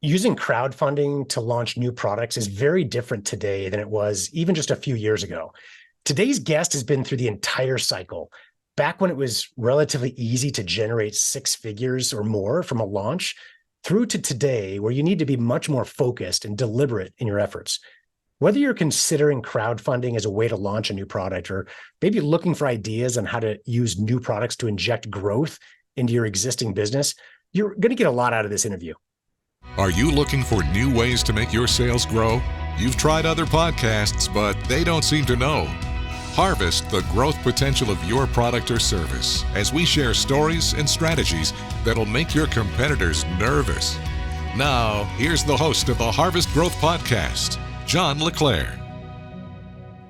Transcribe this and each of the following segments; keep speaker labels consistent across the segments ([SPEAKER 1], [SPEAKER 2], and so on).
[SPEAKER 1] Using crowdfunding to launch new products is very different today than it was even just a few years ago. Today's guest has been through the entire cycle. Back when it was relatively easy to generate six figures or more from a launch, through to today, where you need to be much more focused and deliberate in your efforts. Whether you're considering crowdfunding as a way to launch a new product, or maybe looking for ideas on how to use new products to inject growth into your existing business, you're going to get a lot out of this interview.
[SPEAKER 2] Are you looking for new ways to make your sales grow? You've tried other podcasts, but they don't seem to know. Harvest the growth potential of your product or service as we share stories and strategies that'll make your competitors nervous. Now, here's the host of the Harvest Growth Podcast, John LeClaire.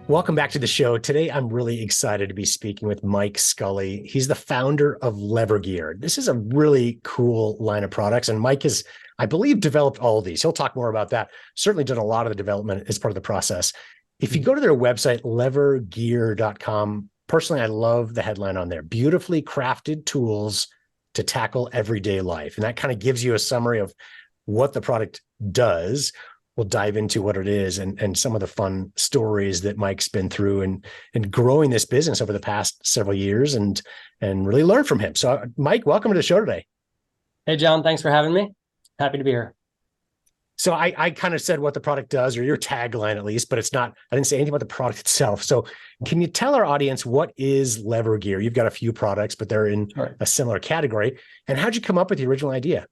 [SPEAKER 1] Welcome back to the show. Today, I'm really excited to be speaking with Mike Scully. He's the founder of Lever Gear. This is a really cool line of products, and Mike has, I believe, developed all of these. He'll talk more about that. Certainly done a lot of the development as part of the process. If you go to their website, levergear.com, personally, I love the headline on there. Beautifully crafted tools to tackle everyday life. And that kind of gives you a summary of what the product does. We'll dive into what it is and some of the fun stories that Mike's been through and growing this business over the past several years and really learn from him. So Mike, welcome to the show today.
[SPEAKER 3] Hey, John, thanks for having me. Happy to be here.
[SPEAKER 1] So I kind of said what the product does, or your tagline at least, but it's not, I didn't say anything about the product itself. So can you tell our audience what is Lever Gear? You've got a few products, but they're in a similar category. And how'd you come up with the original idea?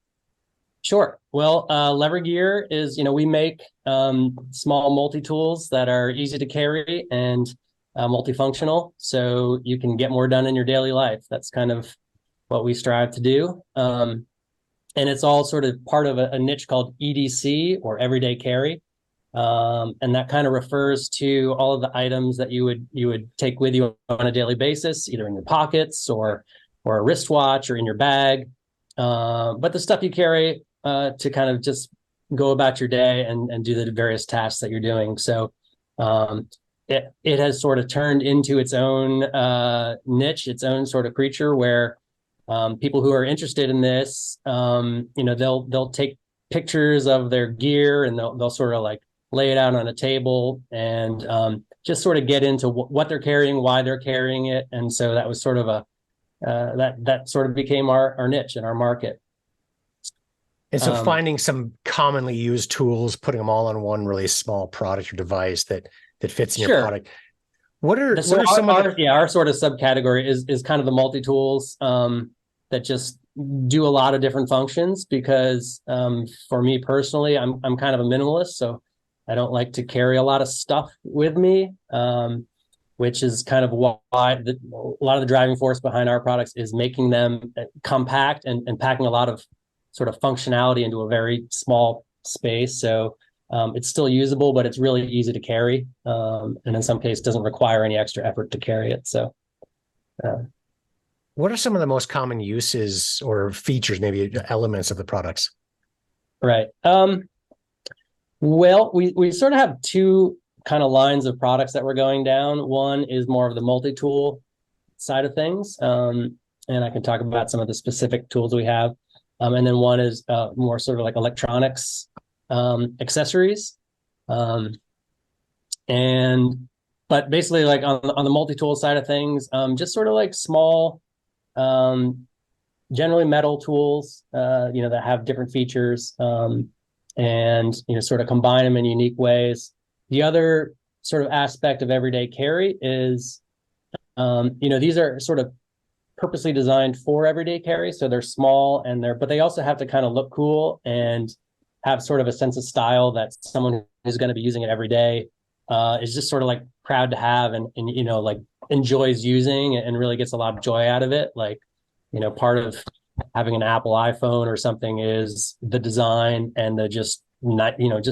[SPEAKER 3] Sure. Well, Lever Gear is, we make small multi-tools that are easy to carry and multifunctional, so you can get more done in your daily life. That's kind of what we strive to do. And it's all sort of part of a niche called EDC, or everyday carry. And that kind of refers to all of the items that you would take with you on a daily basis, either in your pockets or a wristwatch or in your bag. But the stuff you carry to kind of just go about your day and do the various tasks that you're doing. So it has sort of turned into its own niche, its own sort of creature where people who are interested in this, they'll take pictures of their gear and they'll sort of like lay it out on a table and just sort of get into what they're carrying, why they're carrying it. And so that was sort of that sort of became our niche and our market.
[SPEAKER 1] And so finding some commonly used tools, putting them all on one really small product or device that fits in your product. What are some of
[SPEAKER 3] our sort of subcategory is kind of the multi-tools that just do a lot of different functions because for me personally, I'm kind of a minimalist, so I don't like to carry a lot of stuff with me, which is kind of why a lot of the driving force behind our products is making them compact and packing a lot of sort of functionality into a very small space. So it's still usable, but it's really easy to carry. And in some cases doesn't require any extra effort to carry it. So
[SPEAKER 1] what are some of the most common uses or features, maybe elements of the products?
[SPEAKER 3] Right. Well, we sort of have two kind of lines of products that we're going down. One is more of the multi-tool side of things. And I can talk about some of the specific tools we have. And then one is more sort of like electronics accessories. But basically like on the multi-tool side of things, just sort of like small, generally metal tools, that have different features and, sort of combine them in unique ways. The other sort of aspect of everyday carry is, these are sort of purposely designed for everyday carry. So they're small but they also have to kind of look cool and have sort of a sense of style that someone who's going to be using it every day is just sort of like proud to have and like enjoys using and really gets a lot of joy out of it. Like, part of having an Apple iPhone or something is the design and the just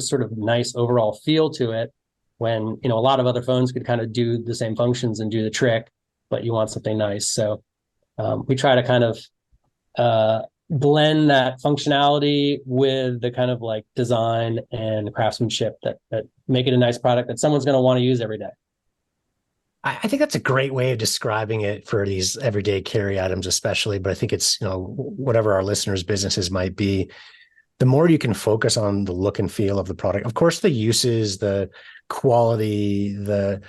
[SPEAKER 3] sort of nice overall feel to it when, a lot of other phones could kind of do the same functions and do the trick, but you want something nice. So we try to kind of blend that functionality with the kind of like design and craftsmanship that make it a nice product that someone's going to want to use every day.
[SPEAKER 1] I think that's a great way of describing it for these everyday carry items, especially, but I think it's, whatever our listeners' businesses might be. the more you can focus on the look and feel of the product, of course, the uses, the quality, the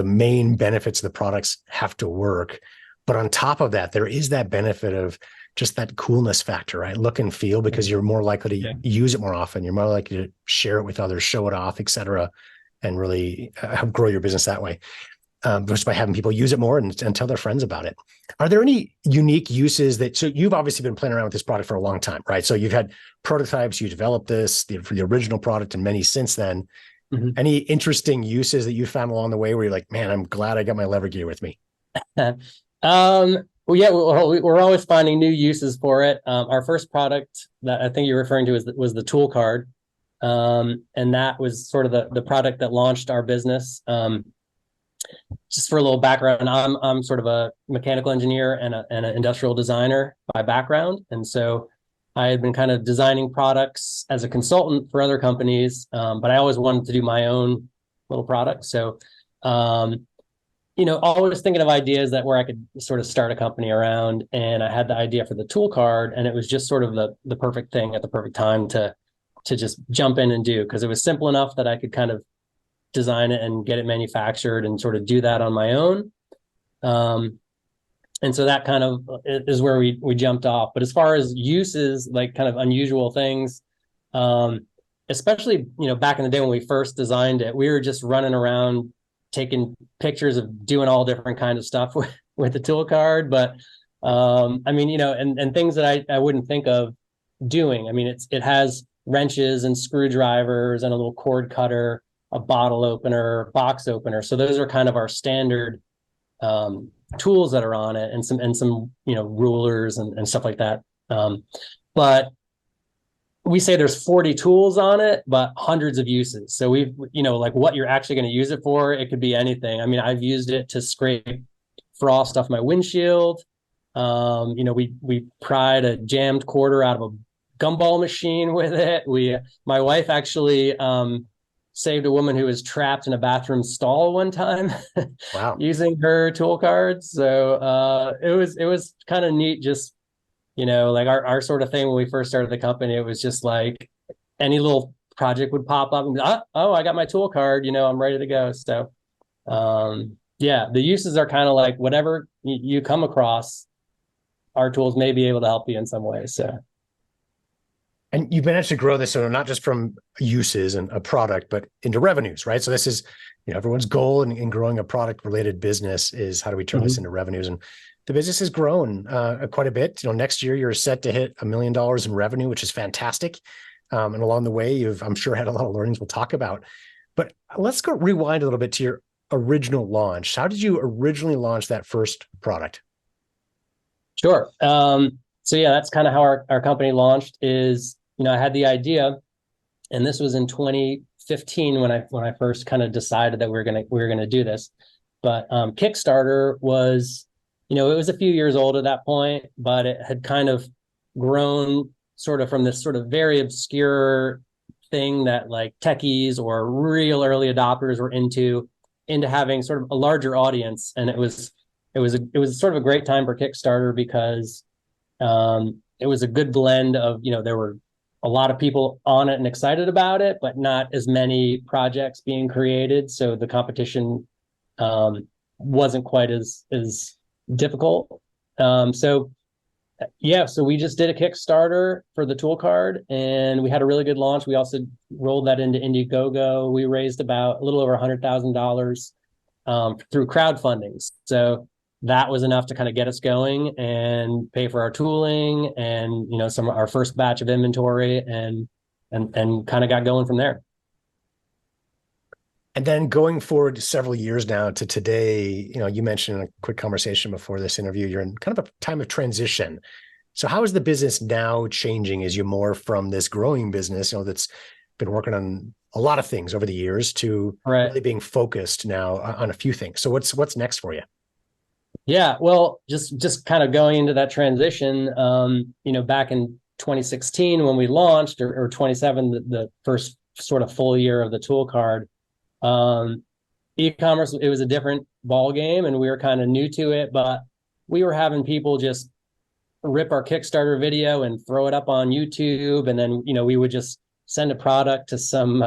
[SPEAKER 1] main benefits of the products have to work. But on top of that, there is that benefit of just that coolness factor, right? Look and feel, because you're more likely to use it more often. You're more likely to share it with others, show it off, et cetera, and really help grow your business that way. Just by having people use it more and tell their friends about it. Are there any unique uses so you've obviously been playing around with this product for a long time, right? So you've had prototypes, you developed this for the original product and many since then. Mm-hmm. Any interesting uses that you found along the way where you're like, man, I'm glad I got my lever gear with me?
[SPEAKER 3] Well, yeah, we're always finding new uses for it. Our first product that I think you're referring to was the tool card. And that was sort of the product that launched our business. Just for a little background, I'm sort of a mechanical engineer and an industrial designer by background. And so I had been kind of designing products as a consultant for other companies, but I always wanted to do my own little product. So, always thinking of ideas where I could sort of start a company around. And I had the idea for the tool card, and it was just sort of the perfect thing at the perfect time to just jump in and do, because it was simple enough that I could kind of design it and get it manufactured and sort of do that on my own. And so that kind of is where we jumped off. But as far as uses, like kind of unusual things, especially, back in the day when we first designed it, we were just running around taking pictures of doing all different kinds of stuff with the tool card. But and things that I wouldn't think of doing. I mean, it has wrenches and screwdrivers and a little cord cutter, a bottle opener, box opener. So those are kind of our standard tools that are on it, and some rulers and stuff like that. But we say there's 40 tools on it, but hundreds of uses. So we've, like what you're actually going to use it for, it could be anything. I mean, I've used it to scrape frost off my windshield. We pried a jammed quarter out of a gumball machine with it. My wife actually saved a woman who was trapped in a bathroom stall one time.
[SPEAKER 1] Wow.
[SPEAKER 3] Using her tool cards. So it was kind of neat. Just, like our sort of thing when we first started the company, it was just like any little project would pop up and I got my tool card, I'm ready to go. So the uses are kind of like whatever you come across, our tools may be able to help you in some way. So.
[SPEAKER 1] And you've managed to grow this, so not just from uses and a product, but into revenues, right? So this is, everyone's goal in growing a product-related business is how do we turn this into revenues? And the business has grown quite a bit. Next year you're set to hit $1 million in revenue, which is fantastic. And along the way, you've, I'm sure, had a lot of learnings we'll talk about. But let's go rewind a little bit to your original launch. How did you originally launch that first product?
[SPEAKER 3] Sure. So yeah, that's kind of how our company launched. Is I had the idea, and this was in 2015 when I first kind of decided that we were gonna do this. But Kickstarter was, it was a few years old at that point, but it had kind of grown sort of from this sort of very obscure thing that like techies or real early adopters were into having sort of a larger audience. And it was sort of a great time for Kickstarter because it was a good blend of, there were a lot of people on it and excited about it, but not as many projects being created. So the competition wasn't quite as difficult. So we just did a Kickstarter for the tool card, and we had a really good launch. We also rolled that into Indiegogo. We raised about a little over $100,000 through crowdfunding. So that was enough to kind of get us going and pay for our tooling and, our first batch of inventory and kind of got going from there.
[SPEAKER 1] And then going forward several years now to today, you mentioned in a quick conversation before this interview, you're in kind of a time of transition. So how is the business now changing as you morph from this growing business, that's been working on a lot of things over the years to really being focused now on a few things? So what's next for you?
[SPEAKER 3] Yeah, well, just kind of going into that transition, back in 2016 when we launched, or 27, the first sort of full year of the tool card, e-commerce, it was a different ball game, and we were kind of new to it, but we were having people just rip our Kickstarter video and throw it up on YouTube. And then, we would just send a product to some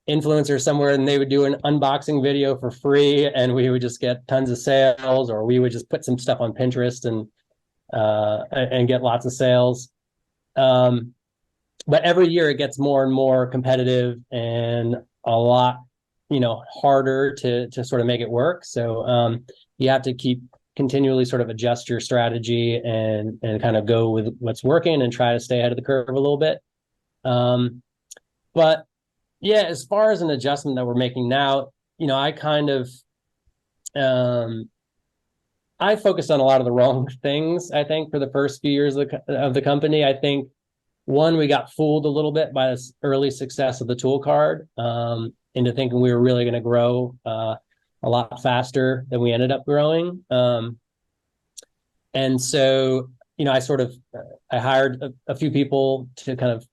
[SPEAKER 3] influencer somewhere and they would do an unboxing video for free. And we would just get tons of sales, or we would just put some stuff on Pinterest and get lots of sales. But every year it gets more and more competitive and a lot, harder to sort of make it work. So you have to keep continually sort of adjust your strategy and kind of go with what's working and try to stay ahead of the curve a little bit. But yeah, as far as an adjustment that we're making now, I kind of, I focused on a lot of the wrong things, I think, for the first few years of the company. I think, one, we got fooled a little bit by this early success of the tool card into thinking we were really going to grow a lot faster than we ended up growing. And so, I hired a few people to kind of,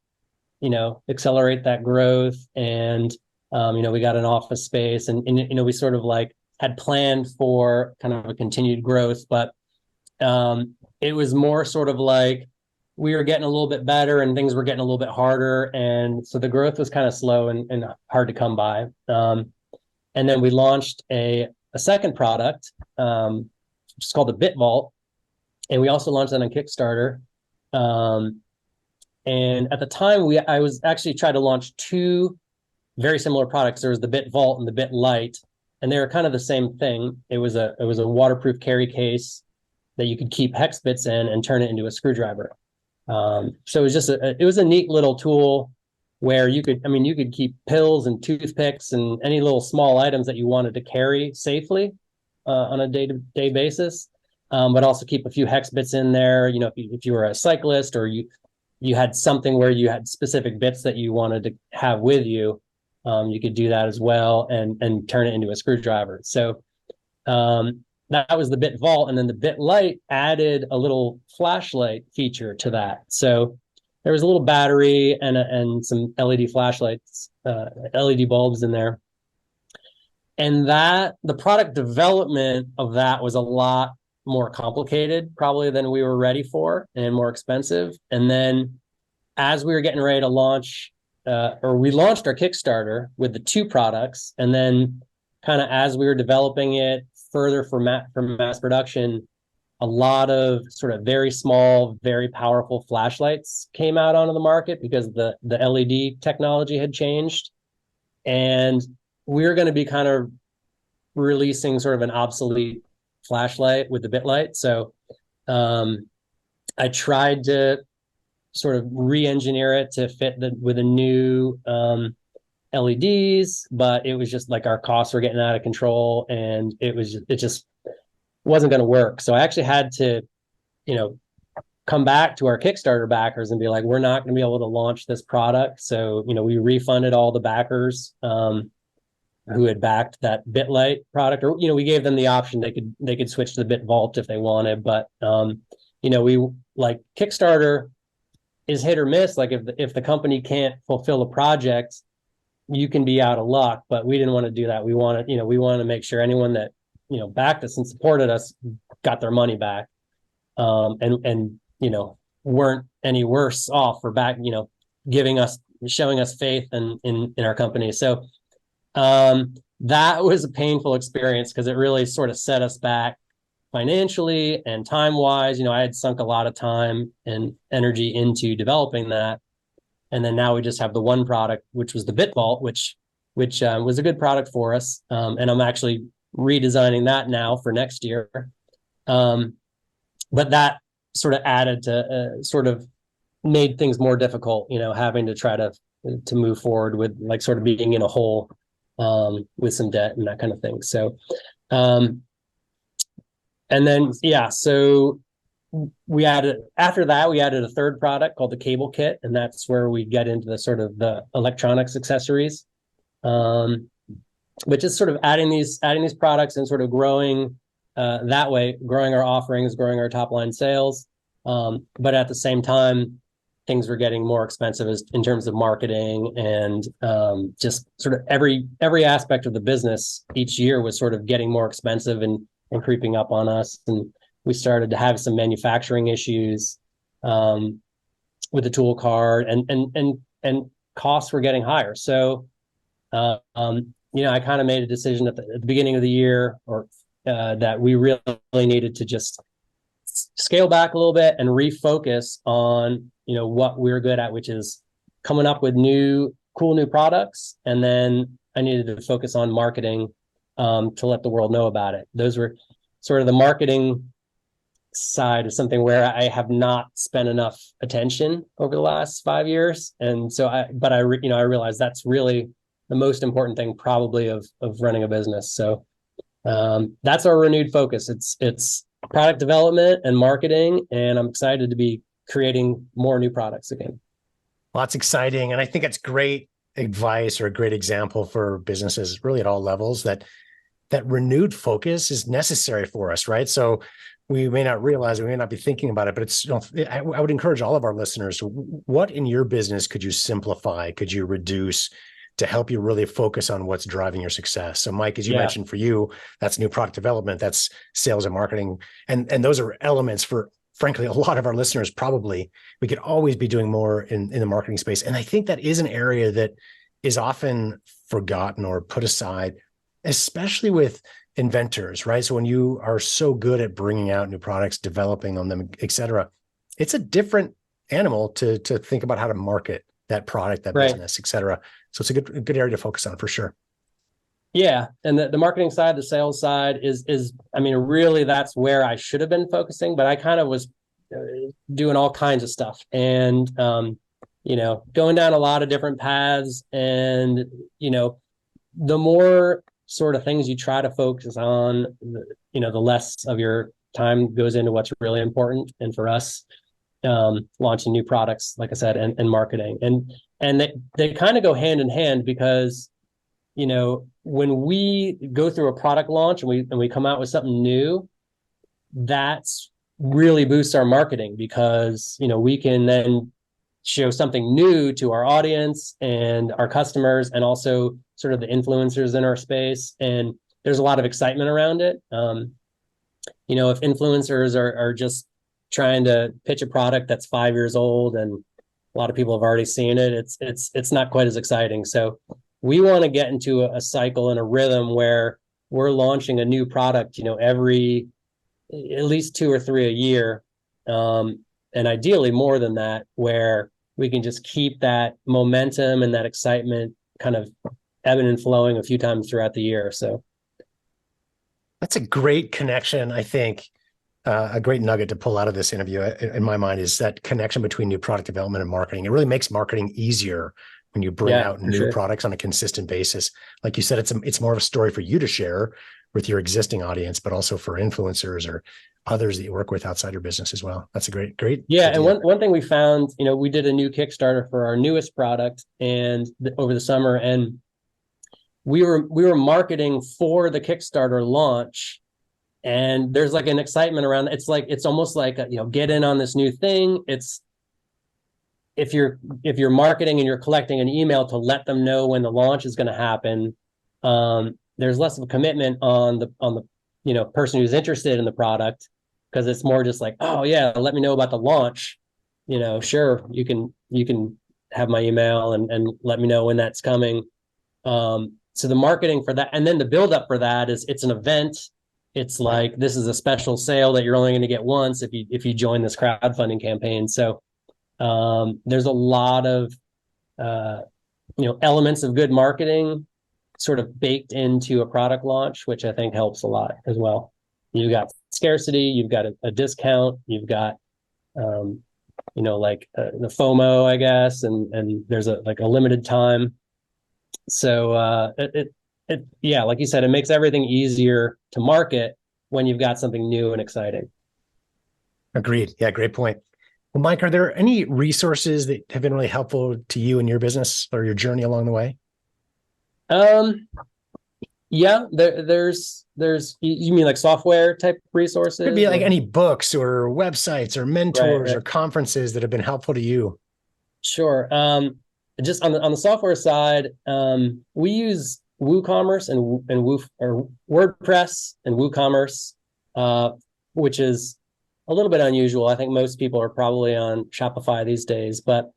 [SPEAKER 3] accelerate that growth. And, we got an office space and we sort of like had planned for kind of a continued growth, but it was more sort of like we were getting a little bit better and things were getting a little bit harder. And so the growth was kind of slow and hard to come by. And then we launched a second product, which is called the Bit Vault. And we also launched that on Kickstarter. And at the time, I was actually trying to launch two very similar products. There was the Bit Vault and the Bit Light, and they were kind of the same thing. It was a waterproof carry case that you could keep hex bits in and turn it into a screwdriver. So it was just it was a neat little tool where you could keep pills and toothpicks and any little small items that you wanted to carry safely on a day-to-day basis, but also keep a few hex bits in there. If you were a cyclist or you had something where you had specific bits that you wanted to have with you, you could do that as well and turn it into a screwdriver. So that was the Bit Vault. And then the Bit Light added a little flashlight feature to that. So there was a little battery and some LED flashlights, LED bulbs in there. And the product development of that was a lot more complicated probably than we were ready for and more expensive. And then as we were getting ready to launch, we launched our Kickstarter with the two products. And then kind of as we were developing it further for mass production, a lot of sort of very small, very powerful flashlights came out onto the market because the LED technology had changed. And we were going to be kind of releasing sort of an obsolete flashlight with the Bit Light. So I tried to sort of re-engineer it to fit with a new LEDs, but it was just like our costs were getting out of control and it just wasn't going to work. So I actually had to, come back to our Kickstarter backers and be like, we're not going to be able to launch this product. So, we refunded all the backers who had backed that Bit Light product, or, we gave them the option. They could switch to the Bit Vault if they wanted, but, we like Kickstarter is hit or miss. Like if the company can't fulfill a project, you can be out of luck, but we didn't want to do that. We wanted to make sure anyone that, backed us and supported us got their money back. And weren't any worse off for showing us faith in our company. So, that was a painful experience because it really sort of set us back financially and time-wise. I had sunk a lot of time and energy into developing that. And then now we just have the one product, which was the Bit Vault, which was a good product for us. And I'm actually redesigning that now for next year. But that sort of added to sort of made things more difficult, having to try to move forward with like sort of being in a hole with some debt and that kind of thing. So, and then, so after that, we added a third product called the Cable Kit. And that's where we get into the sort of the electronics accessories, which is sort of adding these products and sort of growing that way, growing our offerings, growing our top line sales. But at the same time, things were getting more expensive in terms of marketing and just sort of every aspect of the business each year was sort of getting more expensive and creeping up on us. And we started to have some manufacturing issues with the tool card, and costs were getting higher. So, I kind of made a decision at the beginning of the year, or that we really needed to just scale back a little bit and refocus on, what we're good at, which is coming up with cool new products. And then I needed to focus on marketing to let the world know about it. Those were sort of the marketing side of something where I have not spent enough attention over the last 5 years. And so I realized that's really the most important thing probably of running a business. So that's our renewed focus. It's product development and marketing, and I'm excited to be creating more new products again.
[SPEAKER 1] Well, that's exciting. And I think it's great advice, or a great example for businesses really at all levels, that renewed focus is necessary for us, right? So we may not realize it, we may not be thinking about it, but it's, I would encourage all of our listeners, what in your business could you simplify, could you reduce to help you really focus on what's driving your success? So Mike, as you mentioned, for you, that's new product development, that's sales and marketing. And those are elements for, frankly, a lot of our listeners. Probably we could always be doing more in the marketing space. And I think that is an area that is often forgotten or put aside, especially with inventors, right? So when you are so good at bringing out new products, developing on them, et cetera, it's a different animal to think about how to market that product, that business, et cetera. So it's a good area to focus on for sure.
[SPEAKER 3] Yeah. And the marketing side, the sales side is, really that's where I should have been focusing, but I kind of was doing all kinds of stuff and, going down a lot of different paths. And, the more sort of things you try to focus on, the less of your time goes into what's really important. And for us, launching new products, like I said, and marketing, and they kind of go hand in hand, because, when we go through a product launch and we come out with something new, that's really boosts our marketing, because, we can then show something new to our audience and our customers, and also sort of the influencers in our space. And there's a lot of excitement around it. If influencers are just trying to pitch a product that's 5 years old and a lot of people have already seen it, it's not quite as exciting. So we want to get into a cycle and a rhythm where we're launching a new product, every at least 2 or 3 a year. And ideally more than that, where we can just keep that momentum and that excitement kind of ebbing and flowing a few times throughout the year. So
[SPEAKER 1] that's a great connection. I think a great nugget to pull out of this interview, in my mind, is that connection between new product development and marketing. It really makes marketing easier when you bring out new products on a consistent basis. Like you said, it's more of a story for you to share with your existing audience, but also for influencers or others that you work with outside your business as well. That's a great
[SPEAKER 3] yeah
[SPEAKER 1] idea.
[SPEAKER 3] And one thing we found, we did a new Kickstarter for our newest product over the summer, and we were marketing for the Kickstarter launch, and there's like an excitement around it. It's almost like get in on this new thing. It's if you're marketing and you're collecting an email to let them know when the launch is going to happen, there's less of a commitment on the person who's interested in the product, because it's more just like, oh yeah, let me know about the launch. Sure, you can have my email and let me know when that's coming. So the marketing for that, and then the build up for that is, it's an event. It's like, this is a special sale that you're only going to get once if you join this crowdfunding campaign. So there's a lot of elements of good marketing sort of baked into a product launch, which I think helps a lot as well. You've got scarcity, you've got a discount, you've got the FOMO, I guess, and there's a limited time. So like you said, it makes everything easier to market when you've got something new and exciting.
[SPEAKER 1] Agreed. Yeah, great point. Well, Mike, are there any resources that have been really helpful to you in your business or your journey along the way?
[SPEAKER 3] Yeah, there's you mean like software type resources?
[SPEAKER 1] Could be like any books or websites or mentors or conferences that have been helpful to you.
[SPEAKER 3] Sure. Just on the software side, we use WooCommerce and WordPress and WooCommerce, which is a little bit unusual. I think most people are probably on Shopify these days, but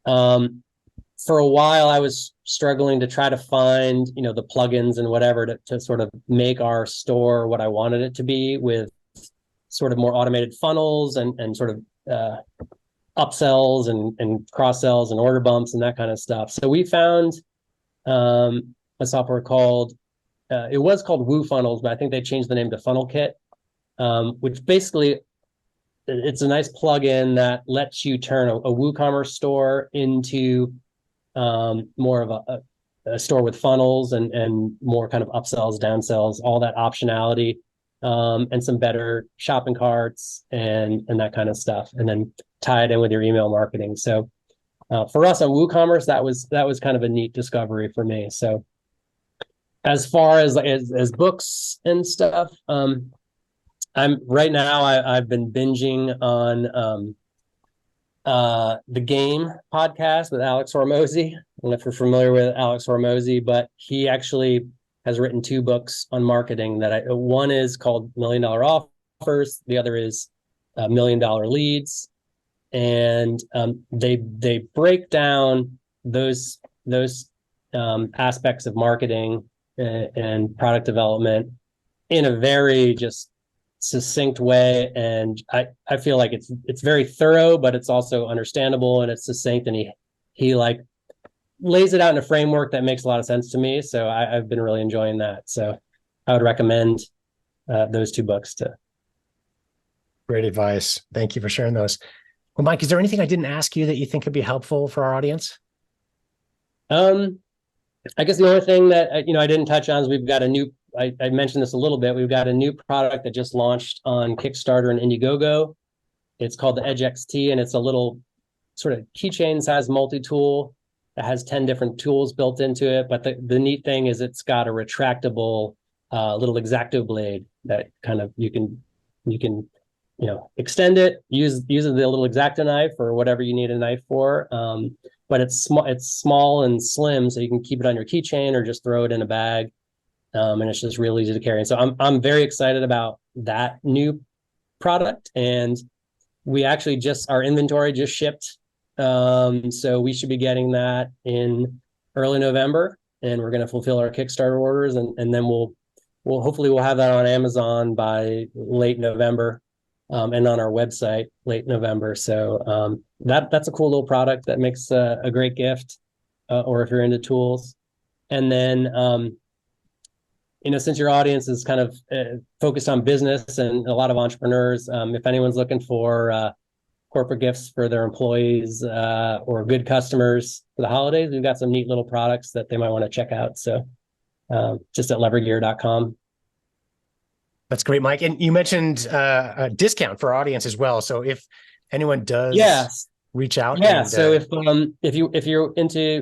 [SPEAKER 3] for a while I was struggling to try to find, the plugins and whatever to sort of make our store what I wanted it to be, with sort of more automated funnels and sort of upsells and cross sells and order bumps and that kind of stuff. So we found a software called, it was called WooFunnels, but I think they changed the name to FunnelKit, which basically, it's a nice plugin that lets you turn a WooCommerce store into more of a store with funnels and more kind of upsells, downsells, all that optionality, and some better shopping carts and that kind of stuff, and then tie it in with your email marketing. So for us on WooCommerce, that was kind of a neat discovery for me. So as far as books and stuff, I've been binging on the Game podcast with Alex Hormozy. I don't know if you're familiar with Alex Hormozy, but he actually has written 2 books on marketing. One is called $1 Million Offers. The other is $1 Million Leads. And they break down those aspects of marketing and product development in a very just succinct way, and I feel like it's very thorough, but it's also understandable and it's succinct, and he like lays it out in a framework that makes a lot of sense to me. So I've been really enjoying that. So I would recommend those 2 books to.
[SPEAKER 1] Great advice. Thank you for sharing those. Well, Mike, is there anything I didn't ask you that you think could be helpful for our audience?
[SPEAKER 3] I guess the only thing that I didn't touch on is we've got a new. I mentioned this a little bit. We've got a new product that just launched on Kickstarter and Indiegogo. It's called the Edge XT, and it's a little sort of keychain size multi-tool that has 10 different tools built into it. But the neat thing is it's got a retractable little X-Acto blade that kind of you can extend it, use the little X-Acto knife or whatever you need a knife for. But it's small and slim, so you can keep it on your keychain or just throw it in a bag. And it's just real easy to carry. And so I'm very excited about that new product. And we actually our inventory just shipped. So we should be getting that in early November, and we're going to fulfill our Kickstarter orders. And then we'll hopefully have that on Amazon by late November, and on our website late November. So that's a cool little product that makes a great gift, or if you're into tools. And then, since your audience is kind of focused on business and a lot of entrepreneurs, if anyone's looking for corporate gifts for their employees or good customers for the holidays, we've got some neat little products that they might want to check out. So just at levergear.com.
[SPEAKER 1] That's great, Mike. And you mentioned a discount for our audience as well. So if anyone does reach out.
[SPEAKER 3] Yeah. So if you're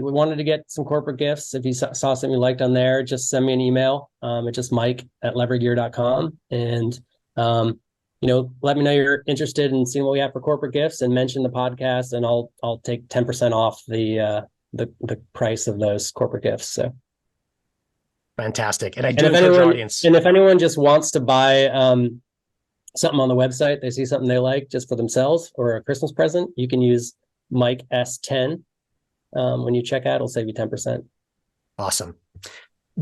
[SPEAKER 3] wanted to get some corporate gifts, if you saw something you liked on there, just send me an email. It's just mike@levergear.com. And, let me know you're interested in seeing what we have for corporate gifts, and mention the podcast, and I'll take 10% off the price of those corporate gifts. So.
[SPEAKER 1] Fantastic. And I do encourage our audience.
[SPEAKER 3] And if anyone just wants to buy something on the website, they see something they like just for themselves or a Christmas present, you can use Mike S10. When you check out, it'll save you 10%.
[SPEAKER 1] Awesome.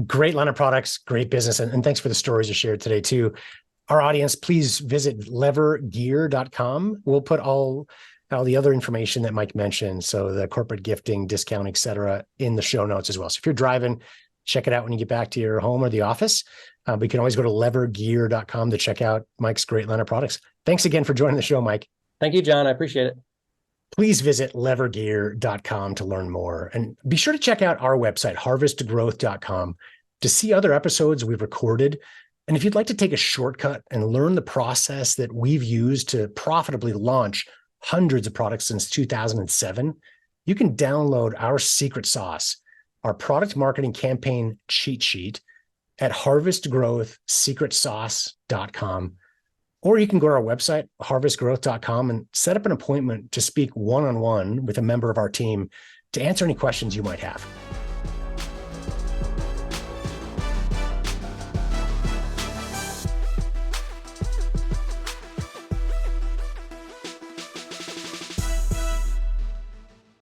[SPEAKER 1] Great line of products, great business. And thanks for the stories you shared today too. Our audience, please visit levergear.com. We'll put all the other information that Mike mentioned, so the corporate gifting, discount, et cetera, in the show notes as well. So if you're driving, check it out when you get back to your home or the office. But you can always go to levergear.com to check out Mike's great line of products. Thanks again for joining the show, Mike.
[SPEAKER 3] Thank you, John. I appreciate it.
[SPEAKER 1] Please visit levergear.com to learn more. And be sure to check out our website, harvestgrowth.com, to see other episodes we've recorded. And if you'd like to take a shortcut and learn the process that we've used to profitably launch hundreds of products since 2007, you can download our secret sauce, our product marketing campaign cheat sheet, at harvestgrowthsecretsauce.com. Or you can go to our website, harvestgrowth.com, and set up an appointment to speak one-on-one with a member of our team to answer any questions you might have.